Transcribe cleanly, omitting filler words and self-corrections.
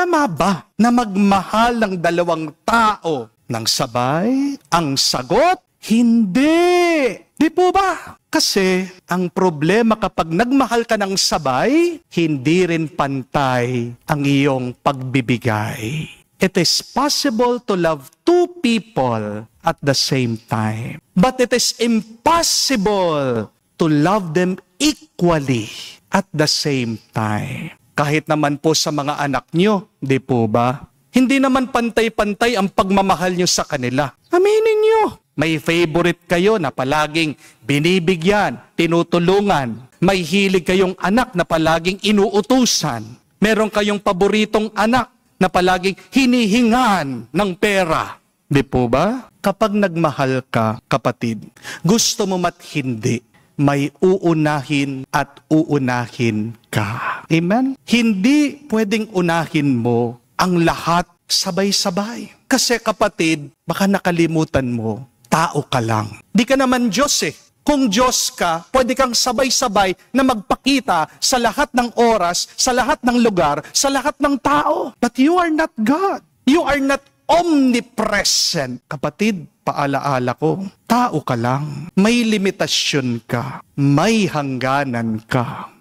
Tama ba na magmahal ng dalawang tao ng sabay? Ang sagot, hindi. Di po ba? Kasi ang problema kapag nagmahal ka ng sabay, hindi rin pantay ang iyong pagbibigay. It is possible to love two people at the same time. But it is impossible to love them equally at the same time. Kahit naman po sa mga anak nyo, di po ba? Hindi naman pantay-pantay ang pagmamahal nyo sa kanila. Aminin nyo. May favorite kayo na palaging binibigyan, tinutulungan. May hilig kayong anak na palaging inuutusan. Meron kayong paboritong anak na palaging hinihingan ng pera. Di po ba? Kapag nagmahal ka, kapatid, gusto mo mat hindi, may uunahin at uunahin ka. Amen? Hindi pwedeng unahin mo ang lahat sabay-sabay. Kasi kapatid, baka nakalimutan mo, tao ka lang. Di ka naman Diyos eh. Kung Diyos ka, pwede kang sabay-sabay na magpakita sa lahat ng oras, sa lahat ng lugar, sa lahat ng tao. But you are not God. You are not omnipresent. Kapatid, paalaala ko, tao ka lang. May limitasyon ka. May hangganan ka.